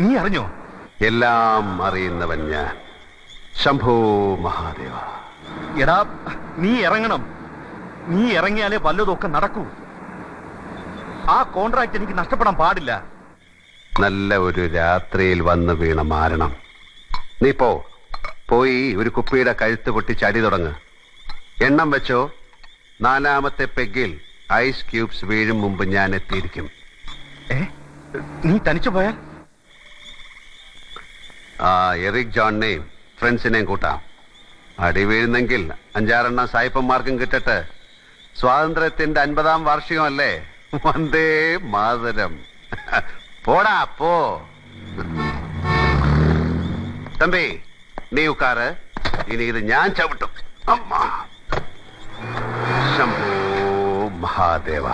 നീ അറിഞ്ഞോ? എല്ലാം അറിയുന്നവൻ ഞാൻ. ശംഭോ മഹാദേവ. എടാ, നീ ഇറങ്ങണം. നീ ഇറങ്ങിയാലേ വല്ലതൊക്കെ നടക്കൂ. ആ കോൺട്രാക്ട് എനിക്ക് നഷ്ടപ്പെടാൻ പാടില്ല. നല്ല ഒരു രാത്രിയിൽ വന്ന് വീണ മാരണം. നീ പോയി ഒരു കുപ്പിയുടെ കഴുത്ത് പൊട്ടി ചടി തുടങ്ങ്. എണ്ണം വെച്ചോ, 4ാമത്തെ പെഗ്ഗിൽ ഐസ് ക്യൂബ്സ് വീഴും മുമ്പ് ഞാൻ എത്തിയിരിക്കും. നീ തനിച്ചു പോയാൽ? ആ എറിക് ജോണിനെയും ഫ്രണ്ട്സിനെയും കൂട്ടാം. അടി വീഴുന്നെങ്കിൽ 5-6 സായിപ്പന്മാർക്കും കിട്ടട്ടെ. സ്വാതന്ത്ര്യത്തിന്റെ 50ാം വാർഷികമല്ലേ? വന്ദേ മാതരം. പോടാ പോ. തമ്പി, നീ ഉക്കാറ്. ഇനി ഇത് ഞാൻ ചവിട്ടും. അമ്മ. ശംഭോ മഹാദേവ.